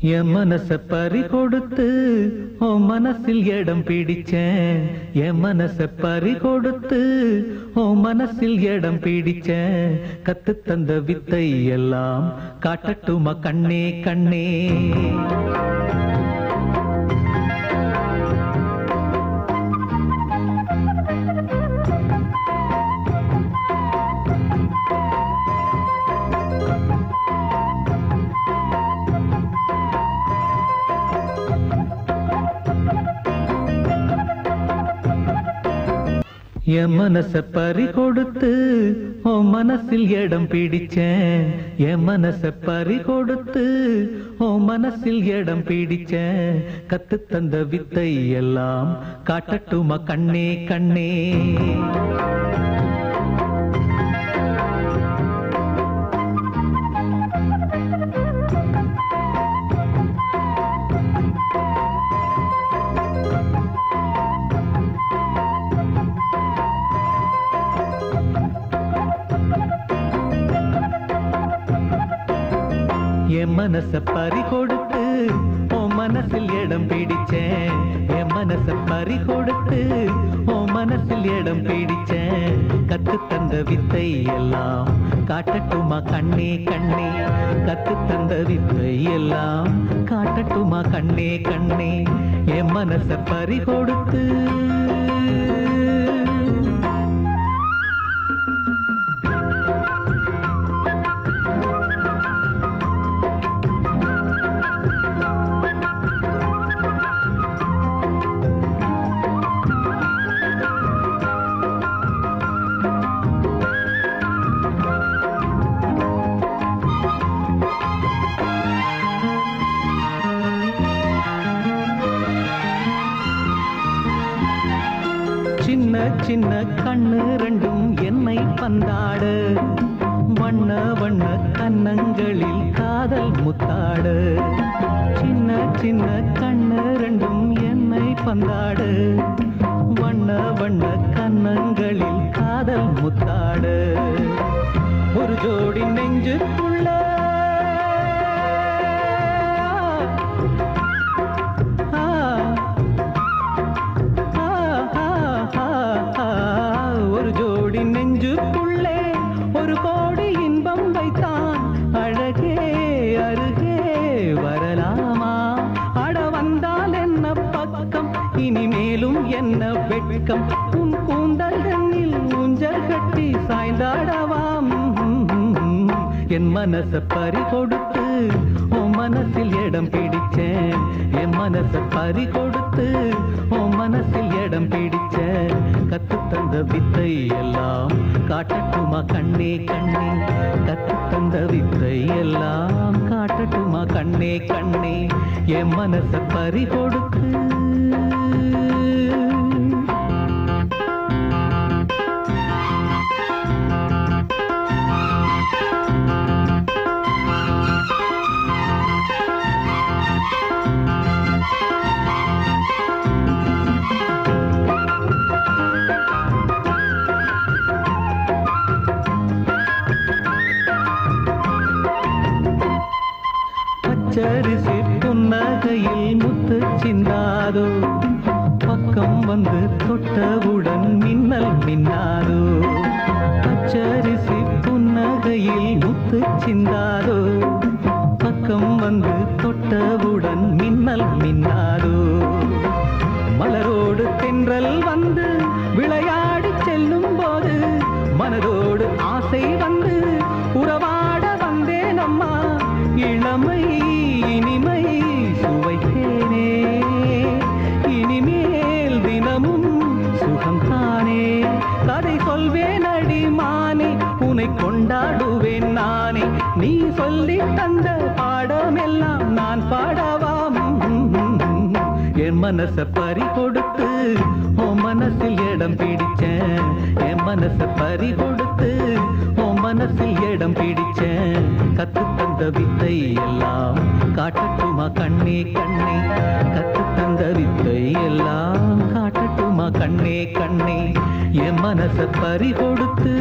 என் மனச பறி கொடுத்து உன் மனசில் இடம் பிடிச்சேன். என் மனச பறி கொடுத்து உன் மனசில் இடம் பிடிச்சேன். கத்து தந்த வித்தை எல்லாம் காட்டட்டுமா கண்ணே கண்ணே. என் மனச பறி கொடுத்து உன் மனசில் இடம் பிடிச்சேன். என் மனச பறி கொடுத்து உன் மனசில் இடம் பிடிச்சேன். கத்து தந்த வித்தை எல்லாம் காட்டட்டுமா கண்ணே கண்ணே. என் மனச பறி கொடுத்து உன் மனசில் இடம் பிடிச்சேன். என் மனச பறி கொடுத்து உன் மனசில் இடம் பிடிச்சேன். கத்து தந்த வித்தை எல்லாம் காட்டட்டுமா கண்ணே கண்ணே. கத்து தந்த வித்தை எல்லாம் காட்டட்டுமா கண்ணே கண்ணே. என் மனச பறி கொடுத்து சின்ன சின்ன கண்ணு ரெண்டும் என்னை பந்தாட. வண்ண வண்ண கன்னங்களில் காதல் முத்தாட. சின்ன சின்ன கண்ணு ரெண்டும் என்னை பந்தாட. வண்ண வண்ண கன்னங்களில் காதல் முத்தாட. ஒரு ஜோடி நெஞ்சுக்குள்ள ஒரு ஜோடி நெஞ்சுக்குள்ளே ஒரு கோடி இன்பம் வைத்தான். அழகே அருகே வரலாமா? அட வந்தால் என்ன பக்கம், இனிமேலும் என்ன வெட்கம். உன் கூந்தல் கண்ணில் ஊஞ்சல் கட்டி சாய்ந்தாடவாம். என் மனச பறி கொடுத்து உன் மனசில் இடம் பிடிச்சேன். என் மனச பறி கொடுத்து உன் மனசில் இடம் பிடிச்சேன். கத்து தந்த வித்தை எல்லாம் காட்டட்டுமா கண்ணே கண்ணே. கத்து தந்த வித்தை எல்லாம் காட்டட்டுமா கண்ணே கண்ணே. என் மனச பறி கொடுத்து பச்சரிசி புன்னகையில் முத்து சிந்தாதோ. பக்கம் வந்து தொட்டவுடன் மின்னல் மின்னாதோ. பச்சரிசி புன்னகையில் முத்து சிந்தாதோ. பக்கம் வந்து தொட்டவுடன் மின்னல் மின்னாதோ. மலரோடு தென்றல் வந்து விளையாடி செல்லும் போது மனதோடு ஆசை வந்து உறவாட வந்தேன் அம்மா. இளமை இனிமை சுவைத்தேனே, இனிமேல் தினமும் சுகம் தானே. கதை சொல்வேன் அடிமானே, உன்னை கொண்டாடுவேன் நானே. நீ சொல்லி தந்த பாடமெல்லாம் நான் பாடவாம். என் மனச பறி கொடுத்து உன் மனசில் இடம் பிடிச்சேன். என் மனச பறி கொடுத்து உன் மனசில் இடம் பிடிச்சேன். கத்து தந்த வித்தை எல்லாம் காட்டட்டுமா கண்ணே கண்ணே. கத்து தந்த வித்தை எல்லாம் காட்டட்டுமா கண்ணே கண்ணே. என் மனச பறி கொடுத்து